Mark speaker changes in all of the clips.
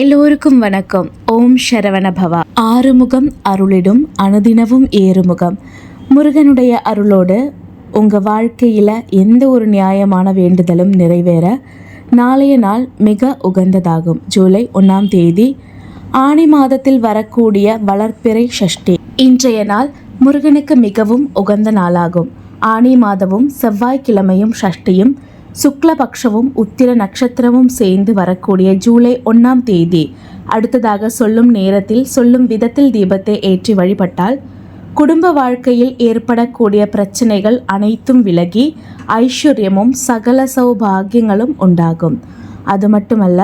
Speaker 1: எல்லோருக்கும் வணக்கம். ஓம் சரவண பவா. ஆறுமுகம் அருளிடும் அனுதினவும் ஏறுமுகம். முருகனுடைய அருளோடு உங்கள் வாழ்க்கையில் எந்த ஒரு நியாயமான வேண்டுதலும் நிறைவேற நாளைய நாள் மிக உகந்ததாகும். ஜூலை 1ஆம் தேதி ஆனி மாதத்தில் வரக்கூடிய வளர்ப்பிறை சஷ்டி. இன்றைய நாள் முருகனுக்கு மிகவும் உகந்த நாளாகும். ஆனி மாதமும் செவ்வாய்க்கிழமையும் சஷ்டியும் சுக்லபக்ஷமும் உத்திர நட்சத்திரமும் சேர்ந்து வரக்கூடிய ஜூலை 1ஆம் தேதி. அடுத்ததாக சொல்லும் நேரத்தில் சொல்லும் விதத்தில் தீபத்தை ஏற்றி வழிபட்டால் குடும்ப வாழ்க்கையில் ஏற்படக்கூடிய பிரச்சனைகள் அனைத்தும் விலகி ஐஸ்வர்யமும் சகல சௌபாகியங்களும் உண்டாகும். அது மட்டுமல்ல,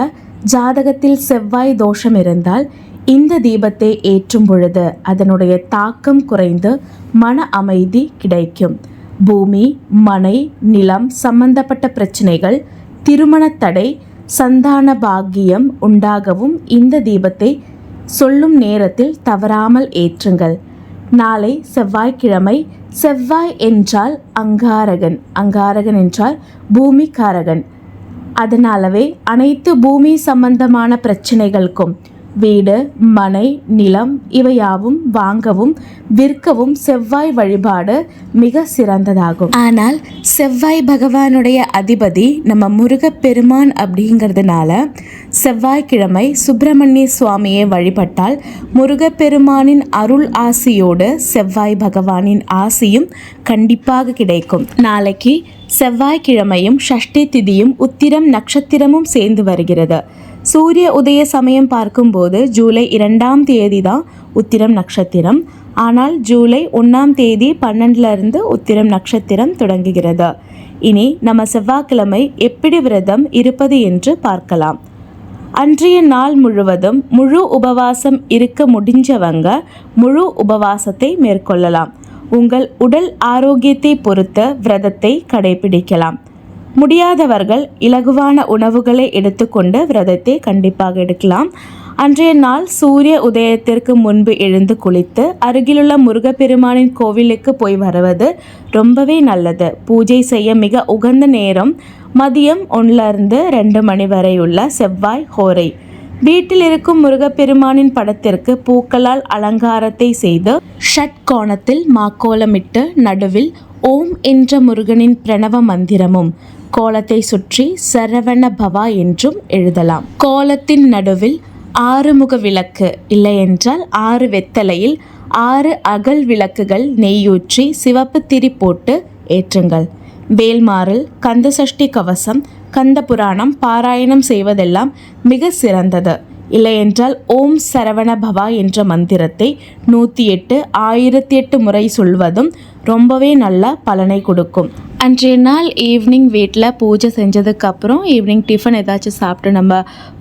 Speaker 1: ஜாதகத்தில் செவ்வாய் தோஷம் இருந்தால் இந்த தீபத்தை ஏற்றும் பொழுது அதனுடைய தாக்கம் குறைந்து மன அமைதி கிடைக்கும். பூமி, மனை, நிலம் சம்பந்தப்பட்ட பிரச்சனைகள், திருமண தடை, சந்தான பாக்கியம் உண்டாகவும் இந்த தீபத்தை சொல்லும் நேரத்தில் தவறாமல் ஏற்றுங்கள். நாளை செவ்வாய்க்கிழமை. செவ்வாய் என்றால் அங்காரகன், அங்காரகன் என்றால் பூமிக்காரகன். அதனாலவே அனைத்து பூமி சம்பந்தமான பிரச்சனைகளுக்கும் வீடு, மனை, நிலம் இவையாவும் வாங்கவும் விற்கவும் செவ்வாய் வழிபாடு மிக சிறந்ததாகும். ஆனால் செவ்வாய் பகவானுடைய அதிபதி நம்ம முருகப்பெருமான் அப்படிங்கிறதுனால செவ்வாய்க்கிழமை சுப்பிரமணிய சுவாமியை வழிபட்டால் முருகப்பெருமானின் அருள் ஆசியோடு செவ்வாய் பகவானின் ஆசியும் கண்டிப்பாக கிடைக்கும். நாளைக்கு செவ்வாய்க்கிழமையும் சஷ்டி திதியும் உத்திரம் நட்சத்திரமும் சேர்ந்து வருகிறது. சூரிய உதய சமயம் பார்க்கும்போது ஜூலை 2ஆம் தேதி தான் உத்திரம் நட்சத்திரம். ஆனால் ஜூலை 1ஆம் தேதி 12லிருந்து உத்திரம் நட்சத்திரம் தொடங்குகிறது. இனி நம்ம செவ்வாய்க்கிழமை எப்படி விரதம் இருப்பது என்று பார்க்கலாம். அன்றைய நாள் முழுவதும் முழு உபவாசம் இருக்க முடிஞ்சவங்க முழு உபவாசத்தை மேற்கொள்ளலாம். உங்கள் உடல் ஆரோக்கியத்தை பொறுத்த விரதத்தை கடைபிடிக்கலாம். முடியாதவர்கள் இலகுவான உணவுகளை எடுத்துக்கொண்டு விரதத்தை கண்டிப்பாக எடுக்கலாம். அன்றைய நாள் சூரிய உதயத்திற்கு முன்பு எழுந்து குளித்து அருகிலுள்ள முருகப்பெருமானின் கோவிலுக்கு போய் வருவது ரொம்பவே நல்லது. பூஜை செய்ய மிக உகந்த நேரம் மதியம் 1லிருந்து 2 மணி வரை உள்ள செவ்வாய் ஹோரை. வீட்டில் இருக்கும் முருகப்பெருமானின் படத்திற்கு பூக்களால் அலங்காரத்தை செய்து ஷட்கோணத்தில் மாக்கோலமிட்டு நடுவில் ஓம் என்ற முருகனின் பிரணவ மந்திரமும் கோலத்தை சுற்றி சரவண பவா என்றும் எழுதலாம். கோலத்தின் நடுவில் 6 முக விளக்கு இல்லையென்றால் 6 வெத்தலையில் 6 அகல் விளக்குகள் நெய்யூற்றி சிவப்பு திரி போட்டு ஏற்றுங்கள். வேல்மாறல், கந்தசஷ்டி கவசம், கந்த புராணம் பாராயணம் செய்வதெல்லாம் மிக சிறந்தது. இல்லையென்றால் ஓம் சரவண பவா என்ற மந்திரத்தை 108 1008 முறை சொல்வதும் ரொம்பவே நல்ல பலனை கொடுக்கும். அன்றைய நாள் ஈவினிங் வீட்டில் பூஜை செஞ்சதுக்கப்புறம் ஈவினிங் டிஃபன் ஏதாச்சும் சாப்பிட்டு நம்ம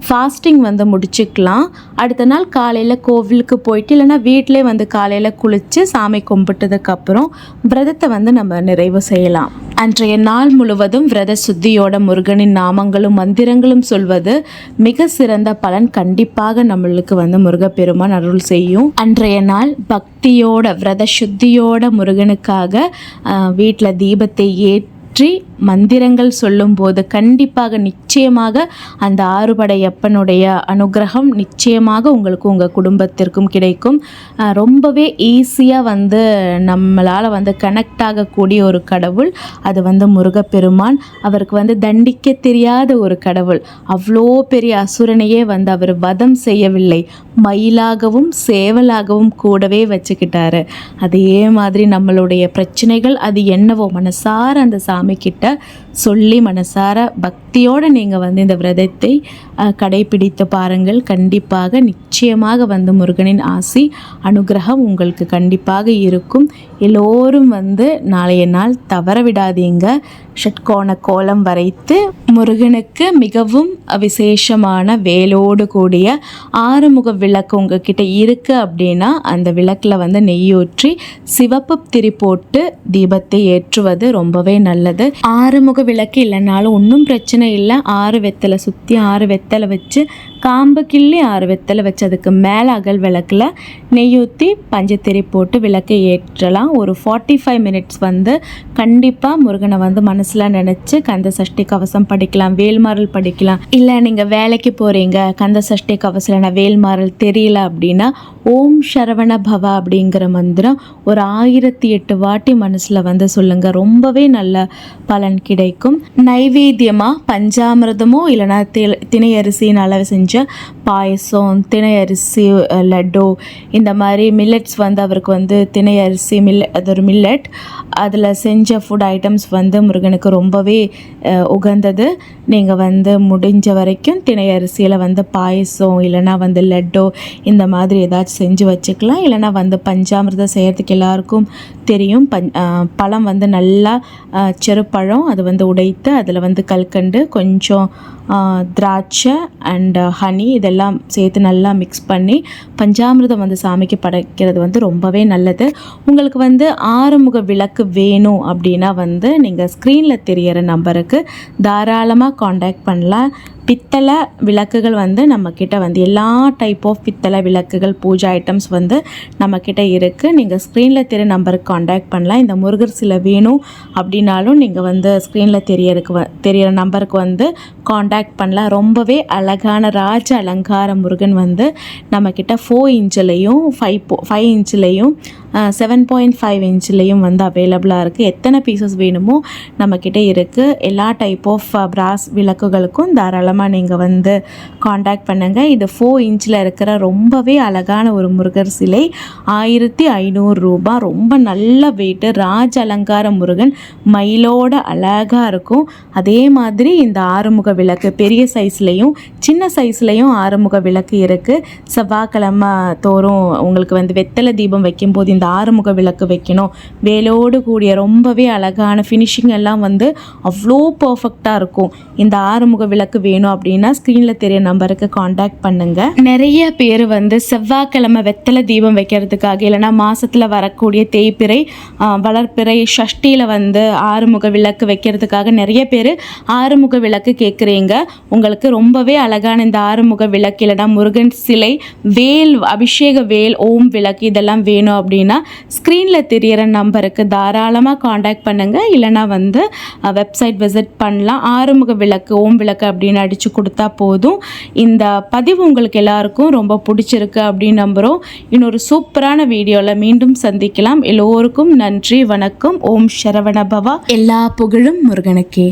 Speaker 1: ஃபாஸ்டிங் முடிச்சுக்கலாம். அடுத்த நாள் காலையில் கோவிலுக்கு போயிட்டு இல்லைனா வீட்டிலே காலையில் குளித்து சாமி கும்பிட்டதுக்கப்புறம் விரதத்தை நம்ம நிறைவு செய்யலாம். அன்றைய நாள் முழுவதும் விரத சுத்தியோட முருகனின் நாமங்களும் மந்திரங்களும் சொல்வது மிக சிறந்த பலன் கண்டிப்பாக நம்மளுக்கு முருகப்பெருமான் அருள் செய்யும். அன்றைய நாள் பக்தியோட விரத சுத்தியோட முருகனுக்காக வீட்டில் தீபத்தை ஏற்றி மந்திரங்கள் சொல்லும்போது கண்டிப்பாக நிச்சயமாக அந்த ஆறுபடையப்பனுடைய அனுகிரகம் நிச்சயமாக உங்களுக்கும் உங்கள் குடும்பத்திற்கும் கிடைக்கும். ரொம்பவே ஈஸியாக நம்மளால் கனெக்ட் ஆகக்கூடிய ஒரு கடவுள் அது முருகப்பெருமான். அவருக்கு தண்டிக்க தெரியாத ஒரு கடவுள். அவ்வளோ பெரிய அசுரனையே அவர் வதம் செய்யவில்லை, மயிலாகவும் சேவலாகவும் கூடவே வச்சுக்கிட்டாரு. அதே மாதிரி நம்மளுடைய பிரச்சனைகள் அது என்னவோ மனசார அந்த சாமி கிட்ட சொல்லி மனசார பக்தியோடு நீங்கள் இந்த விரதத்தை கடைபிடித்து பாருங்கள். கண்டிப்பாக நிச்சயமாக முருகனின் ஆசி அனுகிரகம் உங்களுக்கு கண்டிப்பாக இருக்கும். எல்லோரும் நாளைய நாள் தவற விடாதீங்க. ஷட்கோண கோலம் வரைத்து முருகனுக்கு மிகவும் விசேஷமான வேலோடு கூடிய 6 முக விளக்கு உங்ககிட்ட இருக்குது அப்படின்னா அந்த விளக்கில் நெய்யூற்றி சிவப்பு திரி போட்டு தீபத்தை ஏற்றுவது ரொம்பவே நல்லது. 6 முக விளக்கு இல்லைனாலும் ஒன்றும் பிரச்சனை இல்லை. 6 வெத்தலை சுற்றி 6 வெத்தலை வச்சு காம்பு கிள்ளி 6 வெத்தலை வச்சு அதுக்கு மேலே அகல் விளக்கில் நெய் ஊற்றி பஞ்சத்திரி போட்டு விளக்கை ஏற்றலாம். ஒரு 45 மினிட்ஸ் வந்து கண்டிப்பாக முருகனை வந்து மனசில் நினச்சி கந்த சஷ்டி கவசம் படிக்கலாம், வேல்மாறல் படிக்கலாம். இல்லை நீங்கள் வேலைக்கு போகிறீங்க, கந்த சஷ்டி கவசம் நான் வேல்மாறல் தெரியல அப்படின்னா ஓம் சரவண பவா அப்படிங்கிற மந்திரம் ஒரு 1008 வாட்டி மனசில் வந்து சொல்லுங்கள். ரொம்பவே நல்ல பலன் கிடைக்கும். நைவேத்தியமாக பஞ்சாமிரதமோ இல்லைனா திணை அரிசினால் செஞ்ச பாயசம், திணை அரிசி லட்டு, இந்த மாதிரி மில்லட்ஸ் வந்து அவருக்கு வந்து திணை அரிசி அது ஒரு மில்லட், அதில் செஞ்ச ஃபுட் ஐட்டம்ஸ் வந்து முருகனுக்கு ரொம்பவே உகந்தது. நீங்கள் வந்து முடிஞ்ச வரைக்கும் திணை அரிசியில் வந்து பாயசம் இல்லைனா வந்து லட்டோ இந்த மாதிரி ஏதாச்சும் செஞ்சு வச்சுக்கலாம். இல்லைனா வந்து பஞ்சாமிர்தம் செய்கிறதுக்கு எல்லாருக்கும் தெரியும். பழம் வந்து நல்லா செருப்பழம் அது வந்து உடைத்து அதில் வந்து கல்கண்டு, கொஞ்சம் திராட்சை அண்ட் ஹனி இதெல்லாம் சேர்த்து நல்லா மிக்ஸ் பண்ணி பஞ்சாமிர்தம் வந்து சாமிக்கு படைக்கிறது வந்து ரொம்பவே நல்லது. உங்களுக்கு வந்து ஆறுமுக விளக்கு வேணும் அப்படின்னா வந்து நீங்கள் ஸ்க்ரீனில் தெரிகிற நம்பருக்கு தாராளமாக காண்டாக்ட் பண்ணலாம். பித்தளை விளக்குகள் வந்து நம்மக்கிட்ட வந்து எல்லா டைப் ஆஃப் பித்தளை விளக்குகள் பூஜா ஐட்டம்ஸ் வந்து நம்மக்கிட்ட இருக்குது. நீங்கள் ஸ்க்ரீனில் தெரிய நம்பருக்கு காண்டாக்ட் பண்ணலாம். இந்த முருகர் சிலை வேணும் அப்படின்னாலும் நீங்கள் வந்து ஸ்க்ரீனில் தெரியிற நம்பருக்கு வந்து காண்டாக்ட் பண்ணலாம். ரொம்பவே அழகான ராஜ அலங்கார முருகன் வந்து நம்மக்கிட்ட 4 இன்ச்சிலையும் 5 இன்ச்சிலையும் 7.5 இன்ச்சிலையும் வந்து அவைலபிளாக இருக்குது. எத்தனை பீசஸ் வேணுமோ நம்மக்கிட்ட இருக்குது. எல்லா டைப் ஆஃப் பிராஸ் விளக்குகளுக்கும் தாராளமாக நீங்கள் வந்து காண்டாக்ட் பண்ணுங்கள். இது 4 இன்ச்சில் இருக்கிற ரொம்பவே அழகான ஒரு முருகர் சிலை 1500 ரூபா. ரொம்ப நல்ல வெயிட்டு, ராஜ அலங்கார முருகன் மயிலோட அழகாக இருக்கும். அதே மாதிரி இந்த ஆறுமுக விளக்கு பெரிய சைஸ்லேயும் சின்ன சைஸ்லேயும் ஆறுமுக விளக்கு இருக்குது. செவ்வாய்க்கிழமை தோறும் உங்களுக்கு வந்து வெத்தலை தீபம் வைக்கும்போது இந்த ஆறுமுக விளக்கு வைக்கணும். வேலோடு கூடிய ரொம்பவே அழகான ஃபினிஷிங் எல்லாம் வந்து அவ்வளோ பர்ஃபெக்டாக இருக்கும். இந்த ஆறுமுக விளக்கு வேணும் அப்படின்னா ஸ்க்ரீனில் தெரிய நம்பருக்கு காண்டாக்ட் பண்ணுங்கள். நிறைய பேர் வந்து செவ்வாய்க்கிழமை வெத்தலை தீபம் வைக்கிறதுக்காக இல்லைனா மாதத்தில் வரக்கூடிய தேய்பிறை, வளர்ப்பிறை, சஷ்டியில் வந்து ஆறுமுக விளக்கு வைக்கிறதுக்காக நிறைய பேர் ஆறுமுக விளக்கு கேட்குறீங்க. உங்களுக்கு ரொம்பவே அழகான இந்த ஆறுமுக விளக்கு இல்லைனா முருகன் சிலை, வேல், அபிஷேக வேல், ஓம் விளக்கு இதெல்லாம் வேணும் அப்படின்னா ஸ்க்ரீனில் தெரிகிற நம்பருக்கு தாராளமாக காண்டாக்ட் பண்ணுங்கள். இல்லைனா வந்து வெப்சைட் விசிட் பண்ணலாம். ஆறுமுக விளக்கு, ஓம் விளக்கு அப்படின்னு அடித்து கொடுத்தா போதும். இந்த பதிவு உங்களுக்கு எல்லாருக்கும் ரொம்ப பிடிச்சிருக்கு அப்படின்னு நம்புகிறோம். இன்னொரு சூப்பரான வீடியோவில் மீண்டும் சந்திக்கலாம். எல்லோருக்கும் நன்றி, வணக்கம். ஓம் சரவண பவா. எல்லா புகழும் முருகனுக்கே.